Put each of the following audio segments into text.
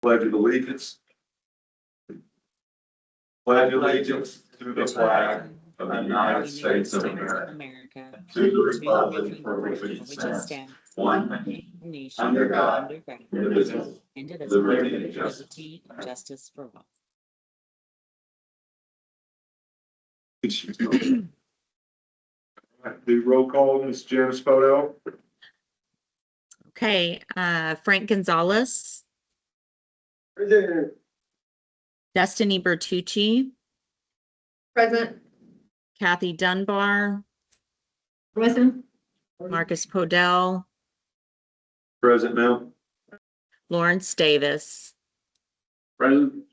Pledge of allegiance. Pledge allegiance to the flag of the United States of America, to the republic for which it stands, one nation under God, indivisible, liberty and liberty and justice for all. The roll call, Ms. Janice Podell. Okay, Frank Gonzalez, Present. Destiny Bertucci, Present. Kathy Dunbar, Present. Marcus Podell, Present, ma'am. Lawrence Davis, Present.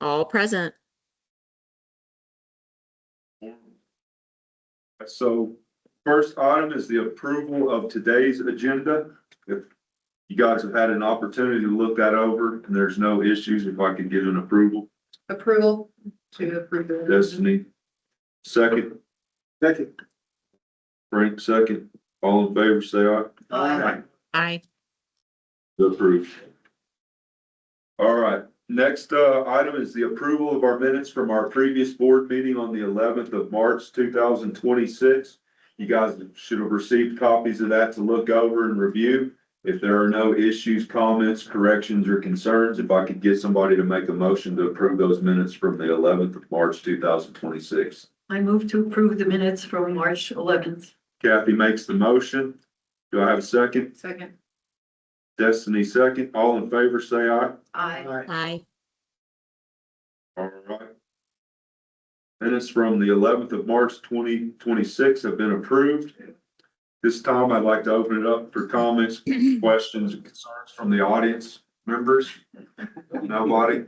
all present. So first item is the approval of today's agenda. If you guys have had an opportunity to look that over and there's no issues, if I could get an approval. Approval to approve the. Destiny, second. Second. Frank, second. All in favor, say aye. Aye. Aye. Approved. All right, next item is the approval of our minutes from our previous board meeting on the 11th of March, 2026. You guys should have received copies of that to look over and review. If there are no issues, comments, corrections, or concerns, if I could get somebody to make a motion to approve those minutes from the 11th of March, 2026. I move to approve the minutes from March 11th. Kathy makes the motion. Do I have a second? Second. Destiny, second. All in favor, say aye. Aye. Aye. All right. Minutes from the 11th of March, 2026 have been approved. This time I'd like to open it up for comments, questions, and concerns from the audience members. Nobody?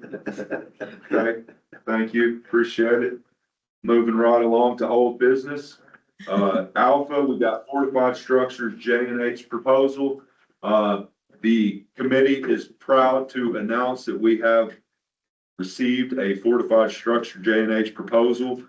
Okay, thank you. Appreciate it. Moving right along to old business. Alpha, we got fortified structures, J&H proposal. The committee is proud to announce that we have received a fortified structure J&H proposal.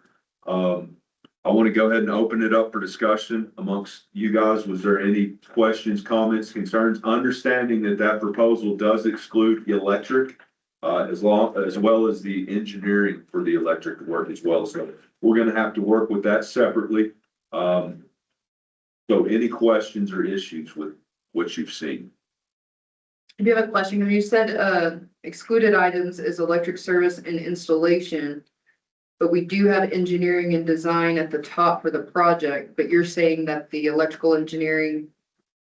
I want to go ahead and open it up for discussion amongst you guys. Was there any questions, comments, concerns? Understanding that that proposal does exclude the electric, as well as the engineering for the electric work as well. So we're going to have to work with that separately. So any questions or issues with what you've seen? I do have a question. You said excluded items is electric service and installation, but we do have engineering and design at the top for the project, but you're saying that the electrical engineering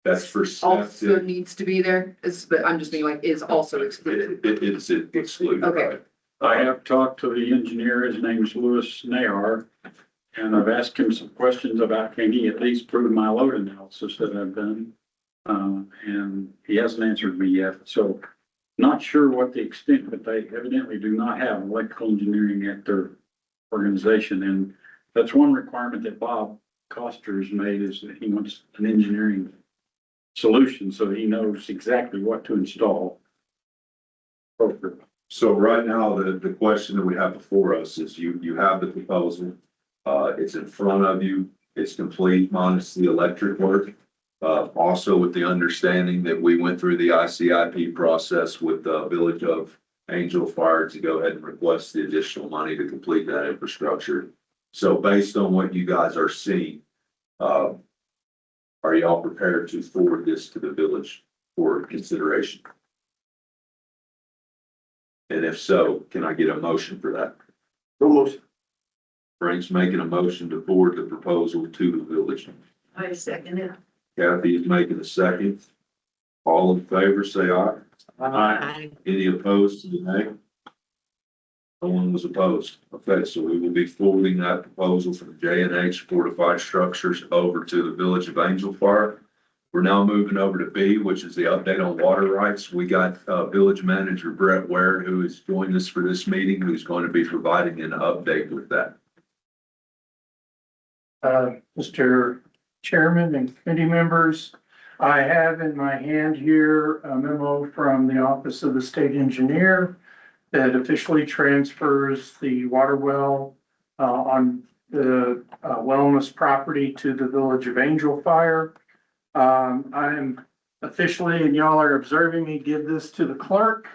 That's for also needs to be there? But I'm just being like, is also excluded. It is excluded. Okay. Right? I have talked to the engineer, his name is Louis Nayar, and I've asked him some questions about, can he at least prove my load analysis that I've done? And he hasn't answered me yet, so not sure what the extent, but they evidently do not have electrical engineering at their organization, and that's one requirement that Bob Coster has made, is that he wants an engineering solution, so he knows exactly what to install. So right now, the question that we have before us is you have the proposal. It's in front of you. It's complete minus the electric work. Also with the understanding that we went through the ICIP process with the Village of Angel Fire to go ahead and request the additional money to complete that infrastructure. So based on what you guys are seeing, are y'all prepared to forward this to the village for consideration? And if so, can I get a motion for that? Almost. Frank's making a motion to forward the proposal to the village. I second it. Kathy is making a second. All in favor, say aye. Aye. Any opposed to the nay? No one was opposed. Okay, so we will be forwarding that proposal from J&H Fortified Structures over to the Village of Angel Fire. We're now moving over to B, which is the update on water rights. We got Village Manager Brett Ware, who has joined us for this meeting, who's going to be providing an update with that. Mr. Chairman and committee members, I have in my hand here a memo from the Office of the State Engineer that officially transfers the water well on the Wellness property to the Village of Angel Fire. I am officially, and y'all are observing me give this to the clerk,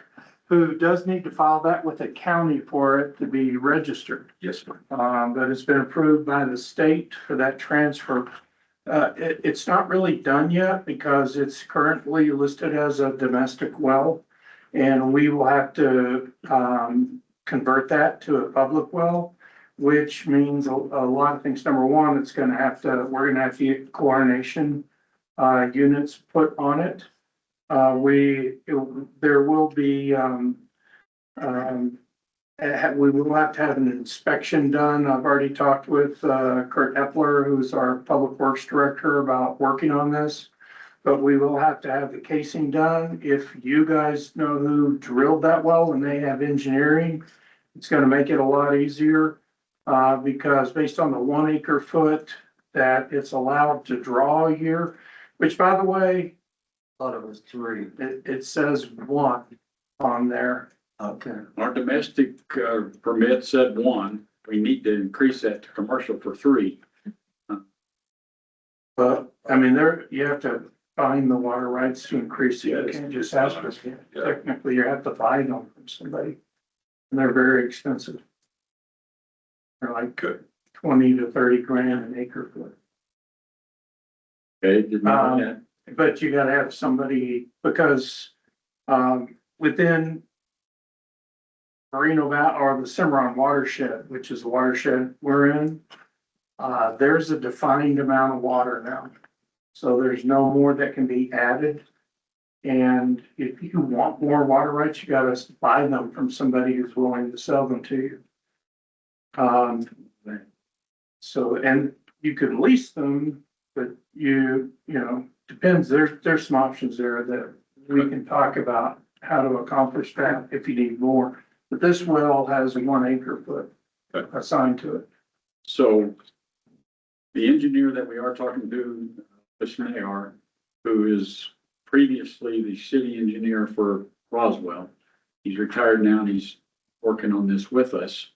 who does need to file that with the county for it to be registered. Yes, sir. But it's been approved by the state for that transfer. It's not really done yet because it's currently listed as a domestic well. And we will have to, convert that to a public well, which means a lot of things. Number one, we're gonna have to get chlorination, units put on it. There will be, we will have to have an inspection done. I've already talked with Kurt Epler, who's our Public Works Director, about working on this. But we will have to have the casing done. If you guys know who drilled that well and they have engineering, it's gonna make it a lot easier. Because based on the 1 acre foot that it's allowed to draw a year, which, by the way, Thought it was 3. it says 1 on there. Okay. Our domestic permit said 1. We need to increase that to commercial for 3. But, I mean, you have to find the water rights to increase it. You can't just ask us. Technically, you have to buy them from somebody. And they're very expensive. They're like Good. 20 to 30 grand an acre foot. Okay, didn't know that. But you gotta have somebody, because, within Moreno Valley or the Cimarron watershed, which is the watershed we're in, there's a defined amount of water now. So there's no more that can be added. And if you want more water rights, you gotta buy them from somebody who's willing to sell them to you. So, and you can lease them, but you know, depends, there's some options there that we can talk about how to accomplish that if you need more. But this well has a 1 acre foot assigned to it. So the engineer that we are talking to, Mr. Nayar, who is previously the city engineer for Roswell, he's retired now and he's working on this with us,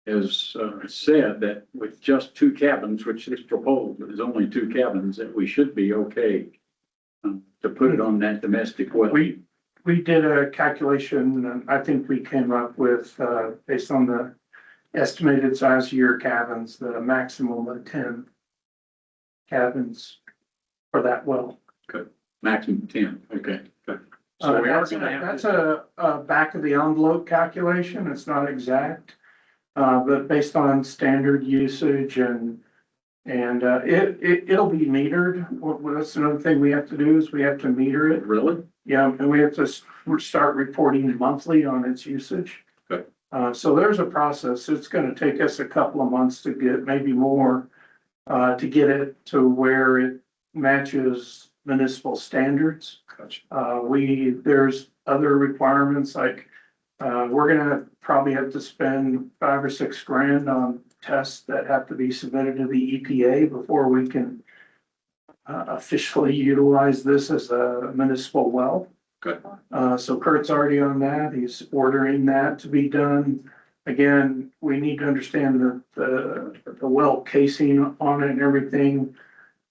has said that with just 2 cabins, which this proposal is only 2 cabins, that we should be okay to put it on that domestic well. We did a calculation, and I think we came up with, based on the estimated size of your cabins, the maximum of 10 cabins for that well. Maximum 10, okay. So we are gonna have. That's a back of the envelope calculation. It's not exact. But based on standard usage and it'll be metered. That's another thing we have to do is we have to meter it. Really? Yeah, and we have to start reporting monthly on its usage. Good. So there's a process. It's gonna take us a couple of months to get, maybe more, to get it to where it matches municipal standards. Gotcha. There's other requirements like, we're gonna probably have to spend 5 or 6 grand on tests that have to be submitted to the EPA before we can officially utilize this as a municipal well. Good. So Kurt's already on that. He's ordering that to be done. Again, we need to understand the well casing on it and everything,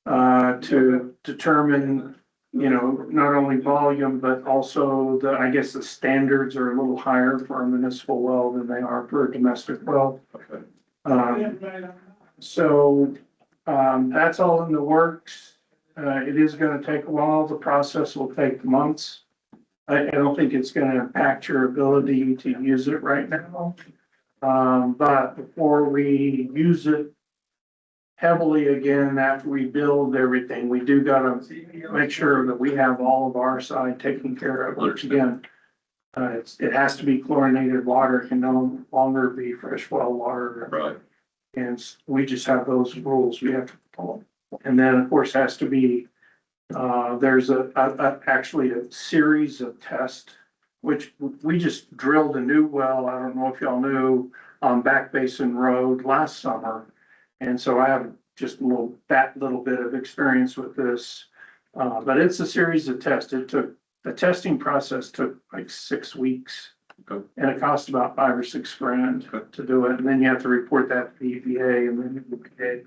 to determine, you know, not only volume, but also I guess the standards are a little higher for a municipal well than they are for a domestic well. Okay. That's all in the works. It is gonna take a while. The process will take months. I don't think it's gonna impact your ability to use it right now. But before we use it heavily again, after we build everything, we do gotta make sure that we have all of our side taken care of, which again, it has to be chlorinated water. It can no longer be fresh well water. Right. And we just have those rules we have to follow. And then, of course, has to be, there's actually a series of tests, which we just drilled a new well. I don't know if y'all knew, on Back Basin Road last summer. And so I have just that little bit of experience with this. But it's a series of tests. The testing process took like 6 weeks. Okay. And it cost about 5 or 6 grand to do it. And then you have to report that to the EPA, and then the EPA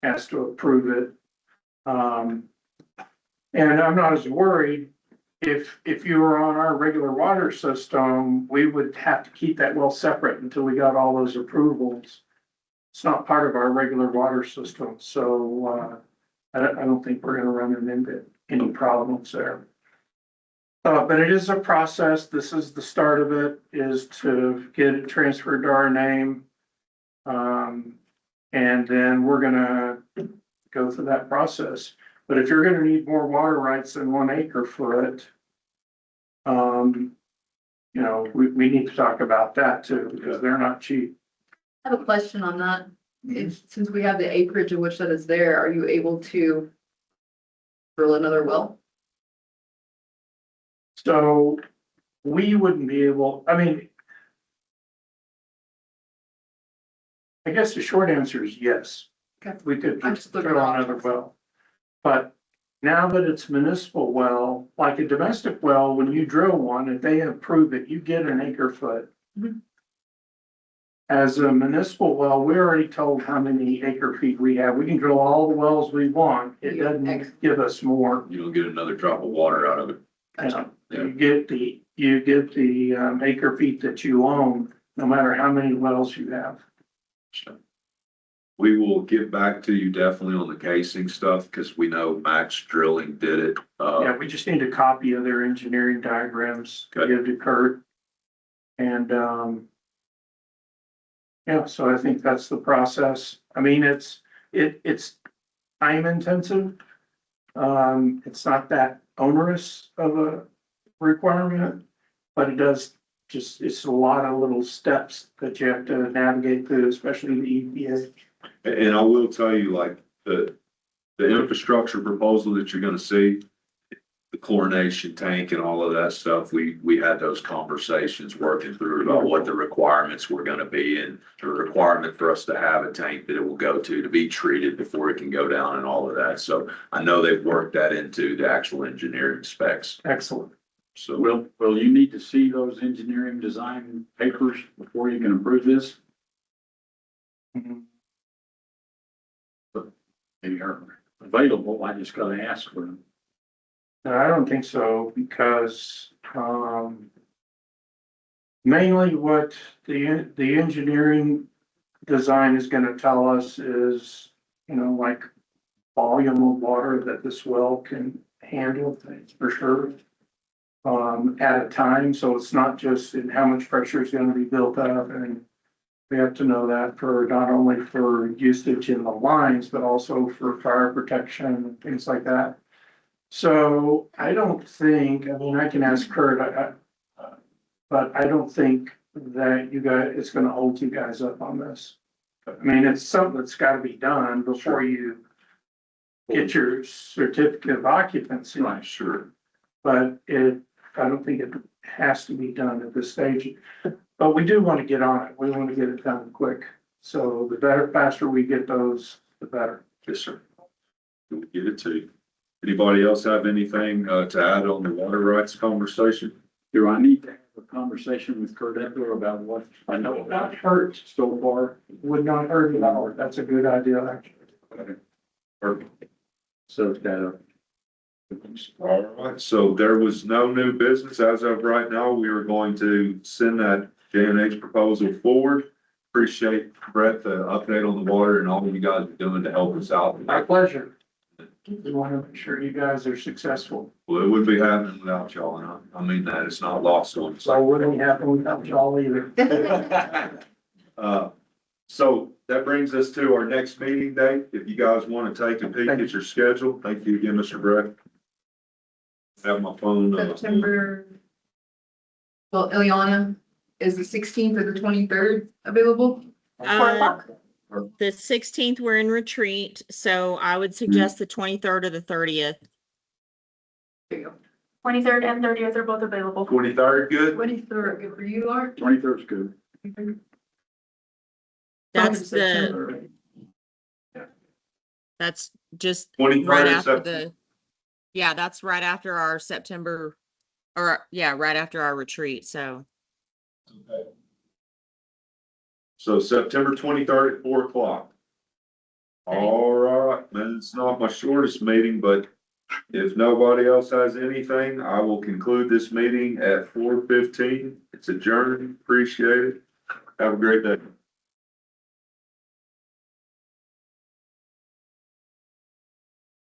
has to approve it. And I'm not as worried, if you were on our regular water system, we would have to keep that well separate until we got all those approvals. It's not part of our regular water system, so, I don't think we're gonna run into any problems there. But it is a process. This is the start of it, is to get it transferred to our name. And then we're gonna go through that process. But if you're gonna need more water rights than 1 acre foot, you know, we need to talk about that too, because they're not cheap. I have a question on that. If, since we have the acreage in which that is there, are you able to drill another well? So we wouldn't be able, I mean, I guess the short answer is yes. Okay. We could I'm just just looking drill at another options. well. But now that it's municipal well, like a domestic well, when you drill one, if they approve it, you get an acre foot. Mhm. As a municipal well, we already told how many acre feet we have. We can drill all the wells we want. It Yeah, doesn't give us more. You don't get another drop of water out of it. Gotcha. You get the acre feet that you own, no matter how many wells you have. We will get back to you definitely on the casing stuff, because we know Max Drilling did it. Yeah, we just need a copy of their engineering diagrams to Okay. give to Kurt. And, yeah, so I think that's the process. I mean, it's time intensive. It's not that onerous of a requirement, but it does just, it's a lot of little steps that you have to navigate through, especially the EPA. And I will tell you, like, the infrastructure proposal that you're gonna see, the chlorination tank and all of that stuff, we had those conversations working through about what the requirements were gonna be, and the requirement for us to have a tank that it will go to be treated before it can go down and all of that. So I know they've worked that into the actual engineering specs. Excellent. So Will you need to see those engineering design papers before you can approve this? They are available, I just gotta ask for them. No, I don't think so, because, mainly what the engineering design is gonna tell us is, you know, like volume of water that this well can handle, for sure. At a time, so it's not just in how much pressure is gonna be built up, and we have to know that for not only for usage in the lines, but also for fire protection and things like that. So I don't think, I mean, I can ask Kurt, but I don't think that you guys, it's gonna hold you guys up on this. I mean, it's something that's gotta be done before you get your certificate of occupancy. Right. sure. But I don't think it has to be done at this stage. But we do want to get on it. We want to get it done quick. So the better, faster we get those, the better. Yes, sir. We'll get it to you. Anybody else have anything to add on the water rights conversation? Do I need to have a conversation with Kurt Edler about what I know Would about not hurt, so far? would not hurt at all. That's a good idea, actually. Perfect. So that, All right, so there was no new business as of right now. We are going to send that J&H proposal forward. Appreciate, Brett, the update on the water and all you guys are doing to help us out. My pleasure. We want to make sure you guys are successful. Well, it wouldn't be happening without y'all, and I mean that, it's not lost on us. So it wouldn't happen without y'all either. So that brings us to our next meeting date. If you guys want to take a peek at your schedule, thank you again, Mr. Brett. Have my phone. September. Well, Ileana, is the 16th or the 23rd available? The 16th, we're in retreat, so I would suggest the 23rd or the 30th. There you go. 23rd and 30th are both available. 23rd, good? 23rd, good for you, Art? 23rd is good. That's the, September, right? that's just 23rd right is after September. the, yeah, that's right after our September, or, yeah, right after our retreat, so. So September 23rd at 4 o'clock. All right, man, it's not my shortest meeting, but If nobody else has anything, I will conclude this meeting at 4:15. It's adjourned. Appreciate it. Have a great day.